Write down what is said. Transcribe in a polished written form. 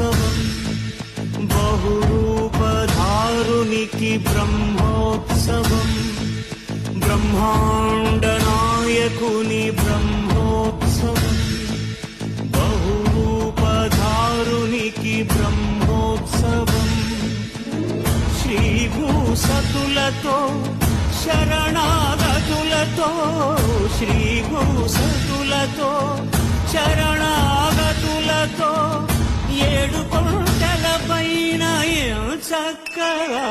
బ్రహ్మోత్సవం బహురూపధారునికి బ్రహ్మోత్సవం బ్రహ్మాండ నాయకుని బ్రహ్మోత్సవం బహురూపధారునికి బ్రహ్మోత్సవం శ్రీభూసతులతో శరణాగతులతో శ్రీభూసతులతో శరణాగతులతో 7 కొండల పైన చక్కగా